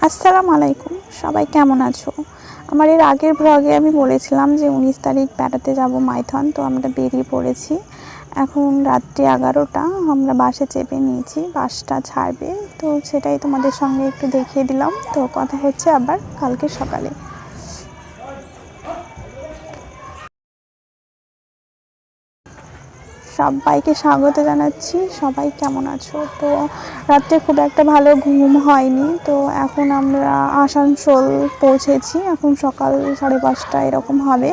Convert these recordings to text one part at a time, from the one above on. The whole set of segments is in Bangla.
আসসালামু আলাইকুম, সবাই কেমন আছো? আমার এর আগের ব্লগে আমি বলেছিলাম যে 19 তারিখ বেড়াতে যাব মাইথন। তো আমরা বেরিয়ে পড়েছি। এখন রাত্রি 11টা, আমরা বাসে চেপে নিয়েছি, বাসটা ছাড়বে। তো সেটাই তোমাদের সঙ্গে একটু দেখিয়ে দিলাম। তো কথা হচ্ছে আবার কালকে সকালে। সবাইকে স্বাগত জানাচ্ছি। সবাই কেমন আছো? তো রাত্রে খুব একটা ভালো ঘুম হয়নি। তো এখন আমরা আসানসোল পৌঁছেছি। এখন সকাল 5:30 এরকম হবে।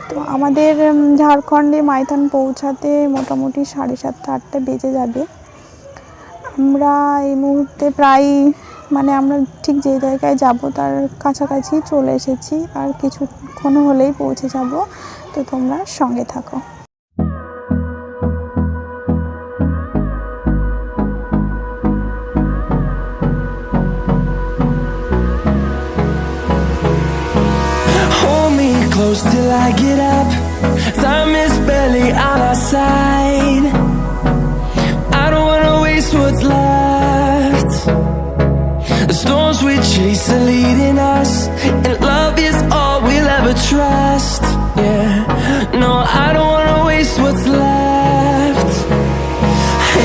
তো আমাদের ঝাড়খণ্ডে মাইথন পৌঁছাতে মোটামুটি 7:30-8টা বেজে যাবে। আমরা এই মুহূর্তে প্রায় আমরা ঠিক যে জায়গায় যাব তার কাছাকাছি চলে এসেছি। আর কিছুক্ষণ হলেই পৌঁছে যাব। তো তোমরা সঙ্গে থাকো। Close till I get up. Time is barely on our side. I don't wanna waste what's left. The storms we chase are leading us, and love is all we'll ever trust. Yeah, no, I don't wanna waste what's left.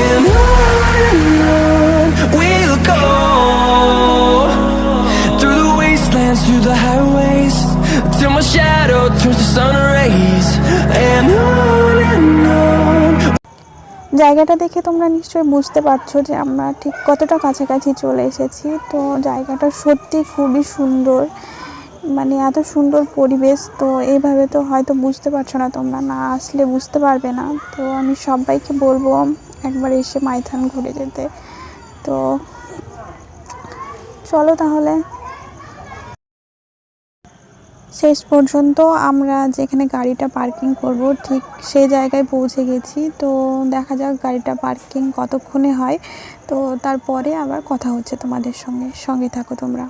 And on we'll go, through the wastelands, through the highways, till my shadow turns to sun rays. And on জায়গাটা দেখে তোমরা নিশ্চয়ই বুঝতে পারছো যে আমরা ঠিক কতটা কাছাকাছি চলে এসেছি। তো জায়গাটা সত্যি খুবই সুন্দর, এত সুন্দর পরিবেশ। তো এইভাবে তো হয়তো বুঝতে পারছো না, তোমরা না আসলে বুঝতে পারবে না। তো আমি সবাইকে বলবো একবার এসে মাইথন ঘুরে যেতে। তো চলো তাহলে। শেষ পর্যন্ত আমরা যেখানে গাড়িটা পার্কিং করব ঠিক সেই জায়গায় পৌঁছে গেছি। তো দেখা যাক গাড়িটা পার্কিং কতক্ষণে হয়। তো তারপরে আবার কথা হচ্ছে তোমাদের সঙ্গে। সঙ্গে থাকো তোমরা।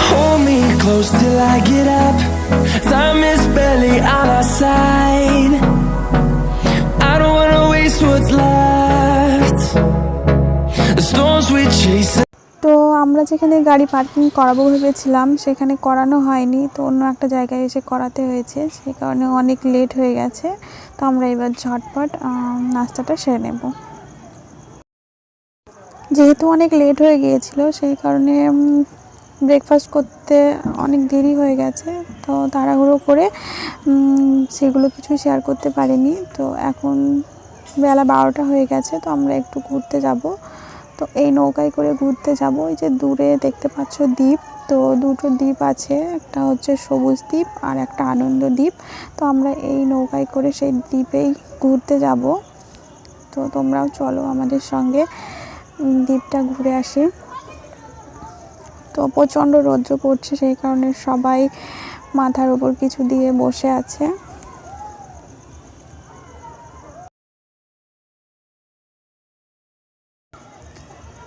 hold me close till I get up. Time is barely on our side. I don't wanna waste what's left. The storms we chase. তো আমরা যেখানে গাড়ি পার্কিং করাবো ভেবেছিলাম সেখানে করানো হয়নি। তো অন্য একটা জায়গায় এসে করাতে হয়েছে, সেই কারণে অনেক লেট হয়ে গেছে। তো আমরা এবার ঝটপট নাস্তাটা সেরে নেব। যেহেতু অনেক লেট হয়ে গিয়েছিল সেই কারণে ব্রেকফাস্ট করতে অনেক দেরি হয়ে গেছে। তো তাড়াহুড়ো করে সেগুলো কিছু শেয়ার করতে পারিনি। তো এখন বেলা 12টা হয়ে গেছে। তো আমরা একটু ঘুরতে যাব। তো এই নৌকায় করে ঘুরতে যাব। এই যে দূরে দেখতে পাচ্ছ দ্বীপ, তো দুটো দ্বীপ আছে, একটা হচ্ছে সবুজ দ্বীপ আর একটা আনন্দ দ্বীপ। তো আমরা এই নৌকায় করে সেই দ্বীপেই ঘুরতে যাব। তো তোমরাও চলো আমাদের সঙ্গে, দ্বীপটা ঘুরে আসি। তো প্রচণ্ড রৌদ্র পড়ছে, সেই কারণে সবাই মাথার উপর কিছু দিয়ে বসে আছে।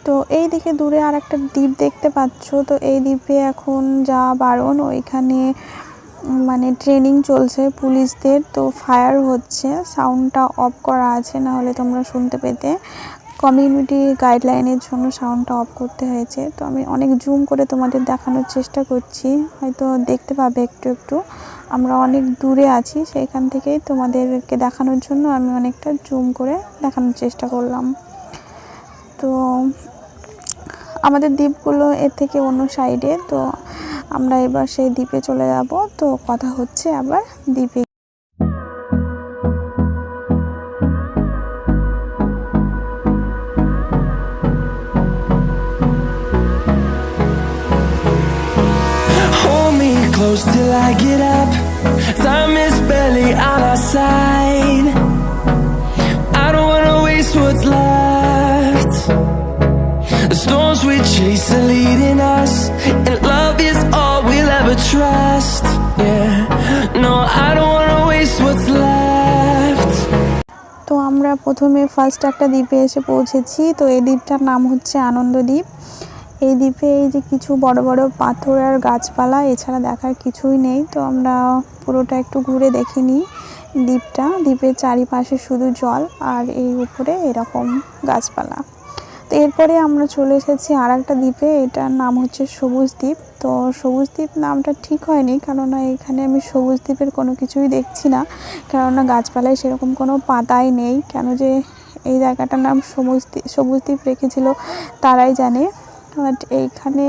তো এই দিকে দূরে আর একটা দ্বীপ দেখতে পাচ্ছ। তো এই দ্বীপে এখন যাওয়া বারণ, ওইখানে ট্রেনিং চলছে পুলিশদের। তো ফায়ার হচ্ছে, সাউন্ডটা অফ করা আছে, না হলে তোমরা শুনতে পেতে। কমিউনিটি গাইডলাইনের জন্য সাউন্ডটা অফ করতে হয়েছে। তো আমি অনেক জুম করে তোমাদের দেখানোর চেষ্টা করছি, হয়তো দেখতে পাবে একটু একটু। আমরা অনেক দূরে আছি, সেইখান থেকেই তোমাদেরকে দেখানোর জন্য আমি অনেকটা জুম করে দেখানোর চেষ্টা করলাম। তো আমাদের দ্বীপগুলো এর থেকে অন্য সাইডে। তো আমরা এবার সেই দ্বীপে চলে যাব। তো কথা হচ্ছে আবার দ্বীপে। Hold me close till I get up. Time is barely on our side. I don't wanna waste what's left. The storms we chase are leading us, and love is all we'll ever trust. Yeah, no, I don't wanna waste what's left. তো আমরা প্রথমে ফার্স্ট একটা দ্বীপে এসে পৌঁছেছি। তো এই দ্বীপটার নাম হচ্ছে আনন্দ দ্বীপ। এই দ্বীপে এই যে কিছু বড় বড় পাথর আর গাছপালা, এছাড়া দেখার কিছুই নেই। তো আমরা পুরোটা একটু ঘুরে দেখিনি দ্বীপটা। দ্বীপের চারিপাশে শুধু জল আর এই উপরে এরকম গাছপালা। তো এরপরে আমরা চলে এসেছি আর একটা দ্বীপে, এটার নাম হচ্ছে সবুজ দ্বীপ। তো সবুজ দ্বীপ নামটা ঠিক হয়নি, কেননা এখানে আমি সবুজ দ্বীপের কোনো কিছুই দেখছি না, কেননা গাছপালায় সেরকম কোনো পাতাই নেই। কেন যে এই জায়গাটার নাম সবুজ দ্বীপ রেখেছিল তারাই জানে। বাট এইখানে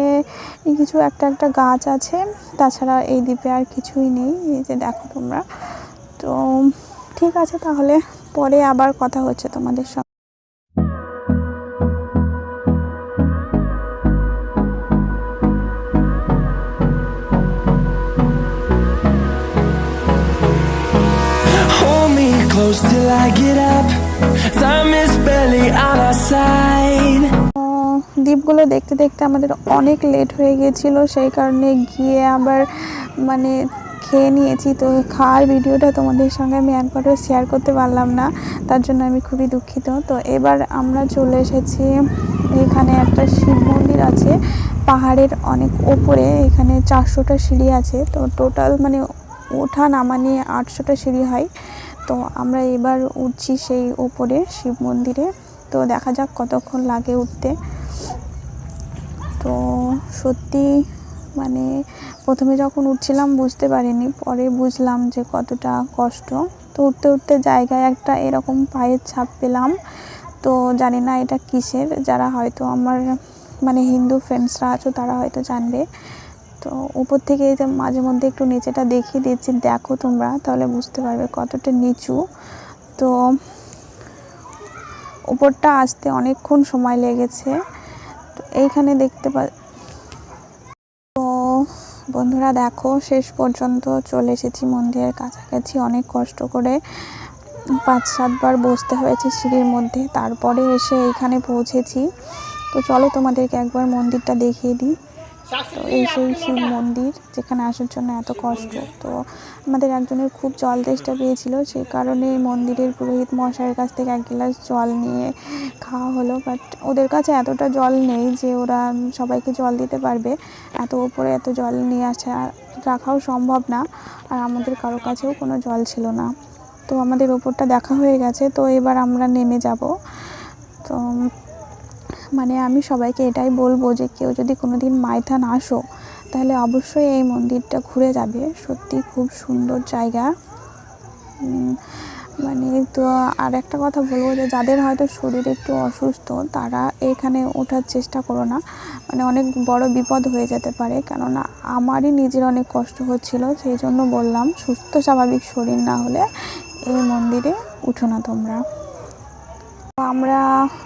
কিছু একটা একটা গাছ আছে, তাছাড়া এই দ্বীপে আর কিছুই নেই। এই যে দেখো তোমরা। তো ঠিক আছে, তাহলে পরে আবার কথা হচ্ছে তোমাদের সঙ্গে। Hold me close till I get up. Time is barely on our side. দ্বীপগুলো দেখতে দেখতে আমাদের অনেক লেট হয়ে গিয়েছিল, সেই কারণে গিয়ে আবার মানে খেয়ে নিয়েছি। তো খাওয়ার ভিডিওটা তোমাদের সঙ্গে আমি একবারও শেয়ার করতে পারলাম না, তার জন্য আমি খুবই দুঃখিত। তো এবার আমরা চলে এসেছি, এখানে একটা শিব মন্দির আছে পাহাড়ের অনেক ওপরে। এখানে 400টা সিঁড়ি আছে। তো টোটাল মানে ওঠা নামা নিয়ে 800টা সিঁড়ি হয়। তো আমরা এবার উঠছি সেই ওপরে শিব মন্দিরে। তো দেখা যাক কতক্ষণ লাগে উঠতে। তো সত্যি মানে প্রথমে যখন উঠছিলাম বুঝতে পারিনি, পরে বুঝলাম যে কতটা কষ্ট। তো উঠতে উঠতে জায়গায় একটা এরকম পায়ের ছাপ পেলাম। তো জানি না এটা কিসের, যারা হয়তো আমার মানে হিন্দু ফ্রেন্ডসরা আছো তারা হয়তো জানবে। তো উপর থেকে এই যে মাঝে মধ্যে একটু নিচেটা দেখিয়ে দিচ্ছি, দেখো তোমরা, তাহলে বুঝতে পারবে কতটা নিচু। তো উপরটা আসতে অনেকক্ষণ সময় লেগেছে। তো এইখানে দেখতে তো বন্ধুরা দেখো, শেষ পর্যন্ত চলে এসেছি মন্দিরের কাছাকাছি। অনেক কষ্ট করে 5-7 বার বসতে হয়েছে সিঁড়ির মধ্যে, তারপরে এসে এইখানে পৌঁছেছি। তো চলো তোমাদেরকে একবার মন্দিরটা দেখিয়ে দিই। তো এই সেই শিব মন্দির যেখানে আসার জন্য এত কষ্ট। তো আমাদের একজনের খুব জল তেষ্টা পেয়েছিল, সেই কারণে মন্দিরের পুরোহিত মশাইয়ের কাছ থেকে 1 গ্লাস জল নিয়ে খাওয়া হলো। বাট ওদের কাছে এতটা জল নেই যে ওরা সবাইকে জল দিতে পারবে, এত উপরে এত জল নিয়ে রাখাও সম্ভব না। আর আমাদের কারো কাছেও কোনো জল ছিল না। তো আমাদের ওপরটা দেখা হয়ে গেছে। তো এবার আমরা নেমে যাব। তো মানে আমি সবাইকে এটাই বলবো যে কেউ যদি কোনো দিন মাইথন আসো তাহলে অবশ্যই এই মন্দিরটা ঘুরে যাবে। সত্যি খুব সুন্দর জায়গা। মানে তো আর একটা কথা বলবো যে যাদের হয়তো শরীর একটু অসুস্থ তারা এখানে ওঠার চেষ্টা করো না, মানে অনেক বড় বিপদ হয়ে যেতে পারে। কেননা আমারই নিজের অনেক কষ্ট হচ্ছিল, সেই জন্য বললাম সুস্থ স্বাভাবিক শরীর না হলে এই মন্দিরে উঠো না তোমরা। আমরা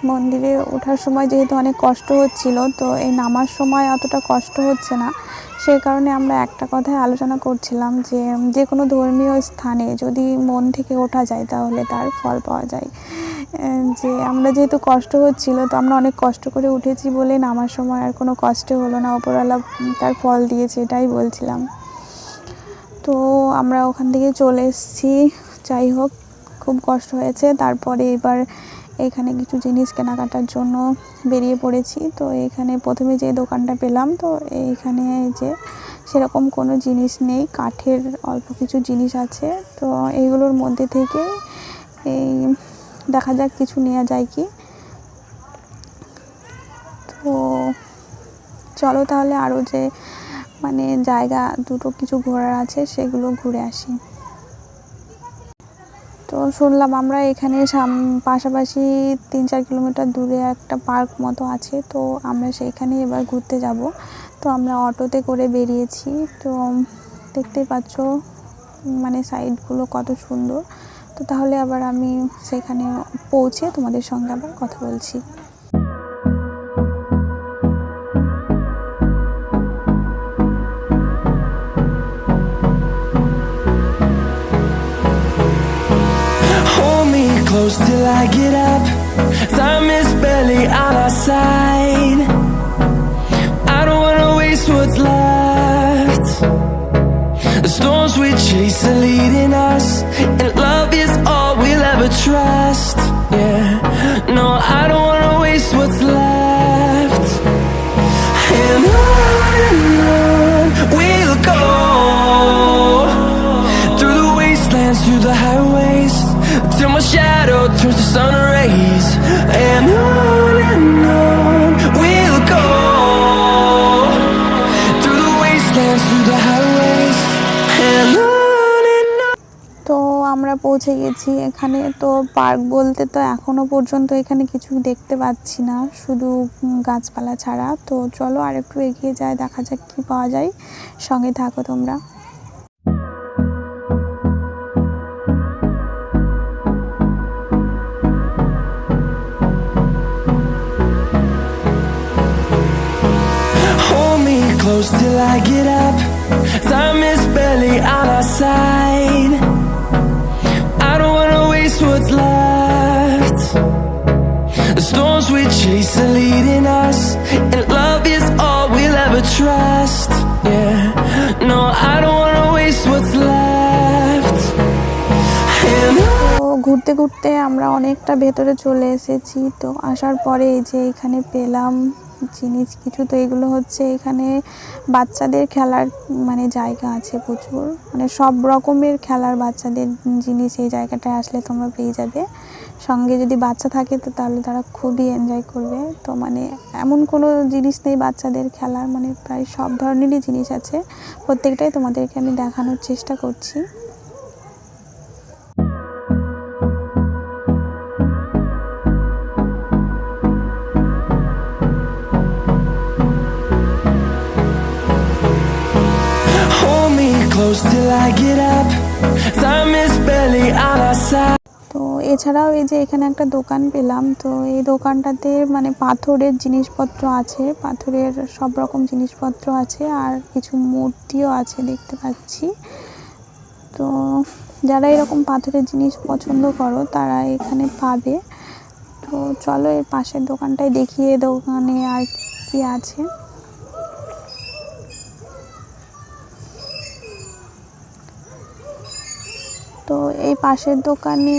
মন্দিরে ওঠার সময় যেহেতু অনেক কষ্ট হচ্ছিল, তো এই নামার সময় অতটা কষ্ট হচ্ছে না। সেই কারণে আমরা একটা কথাই আলোচনা করছিলাম যে যে কোনো ধর্মীয় স্থানে যদি মন থেকে ওঠা যায় তাহলে তার ফল পাওয়া যায়। যে আমরা যেহেতু কষ্ট হচ্ছিল, তো আমরা অনেক কষ্ট করে উঠেছি বলে নামার সময় আর কোনো কষ্ট হলো না, ওপরওয়ালা তার ফল দিয়েছে, এটাই বলছিলাম। তো আমরা ওখান থেকে চলে এসেছি। যাই হোক, খুব কষ্ট হয়েছে। তারপরে এবার এখানে কিছু জিনিস কেনাকাটার জন্য বেরিয়ে পড়েছি। তো এখানে প্রথমে যে দোকানটা পেলাম, তো এইখানে যে সেরকম কোনো জিনিস নেই, কাঠের অল্প কিছু জিনিস আছে। তো এইগুলোর মধ্যে থেকে এই দেখা যাক কিছু নেওয়া যায় কি। তো চলো তাহলে আরও যে মানে জায়গা দুটো কিছু ঘোরার আছে সেগুলো ঘুরে আসি। তো শুনলাম আমরা এখানে পাশাপাশি 3-4 কিলোমিটার দূরে একটা পার্ক মতো আছে, তো আমরা সেইখানে এবার ঘুরতে যাব। তো আমরা অটোতে করে বেরিয়েছি। তো দেখতেই পাচ্ছ মানে সাইডগুলো কত সুন্দর। তো তাহলে আবার আমি সেখানে পৌঁছে তোমাদের সঙ্গে আবার কথা বলছি। Close till I get up. Time is barely on our side. I don't wanna waste what's left. The storms we chase are leading us, and love is all we'll ever trust. Yeah, no, I don't wanna waste what's left. through the highways till my shadow turns to sun rays. And on we'll go through the wastelands, through the highways, and on. তো আমরা পৌঁছে গেছি এখানে। তো পার্ক বলতে তো এখনো পর্যন্ত এখানে কিছু দেখতে পাচ্ছি না, শুধু গাছপালা ছাড়া। তো চলো আর একটু এগিয়ে যায়, দেখা যাক কি পাওয়া যায়। সঙ্গে থাকো তোমরা। Hold me close till I get up. Time is barely on our side. I don't wanna waste what's left. The storms we chase are leading us, and love is all we'll ever trust. Yeah, no, I don't wanna waste what's left. And তো ঘুরতে ঘুরতে আমরা অনেকটা ভেতরে চলে এসেছি। তো আসার পরে এই যে এখানে পেলাম জিনিস কিছু। তো এগুলো হচ্ছে এখানে বাচ্চাদের খেলার মানে জায়গা আছে প্রচুর, মানে সব রকমের খেলার বাচ্চাদের জিনিস এই জায়গাটায় আসলে তোমরা পেয়ে যাবে। সঙ্গে যদি বাচ্চা থাকে তো তাহলে তারা খুবই এনজয় করবে। তো মানে এমন কোনো জিনিস নেই বাচ্চাদের খেলার, মানে প্রায় সব ধরনেরই জিনিস আছে। প্রত্যেকটাই তোমাদেরকে আমি দেখানোর চেষ্টা করছি। hold me close till I get up. Time is barely on our side. তো এছাড়াও এই যে এখানে একটা দোকান পেলাম। তো এই দোকানটাতে মানে পাথরের জিনিসপত্র আছে, পাথরের সব রকম জিনিসপত্র আছে, আর কিছু মূর্তিও আছে দেখতে পাচ্ছি। তো যারা এরকম পাথরের জিনিস পছন্দ করো তারা এখানে পাবে। তো চলো এর পাশের দোকানটায় দেখিয়ে, দোকানে আর কি আছে। তো এই পাশের দোকানে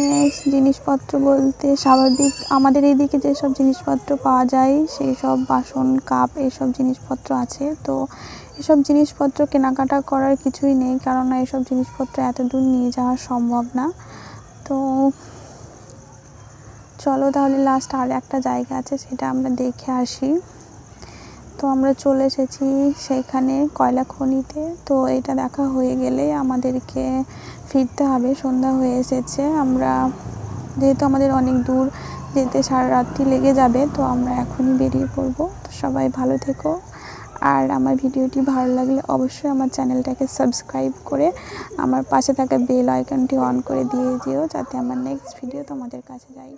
জিনিসপত্র বলতে স্বাভাবিক আমাদের এইদিকে যেসব জিনিসপত্র পাওয়া যায় সেই সব বাসন কাপ এসব জিনিসপত্র আছে। তো এসব জিনিসপত্র কেনাকাটা করার কিছুই নেই, কারণ এসব জিনিসপত্র এত দূর নিয়ে যাওয়া সম্ভব না। তো চলো তাহলে লাস্ট আর একটা জায়গা আছে সেটা আমরা দেখে আসি। তো আমরা চলে এসেছি সেইখানে কয়লা খনিতে। তো এটা দেখা হয়ে গেলে আমাদেরকে ফিরতে হবে, সন্ধ্যা হয়ে এসেছে। আমরা যেহেতু আমাদের অনেক দূর যেতে সারা রাত্রি লেগে যাবে, তো আমরা এখনই বেরিয়ে পড়বো। তো সবাই ভালো থেকো, আর আমার ভিডিওটি ভালো লাগলে অবশ্যই আমার চ্যানেলটাকে সাবস্ক্রাইব করে আমার পাশে থাকা বেল আইকনটি অন করে দিয়ে যেও, যাতে আমার নেক্সট ভিডিও তোমাদের কাছে যায়।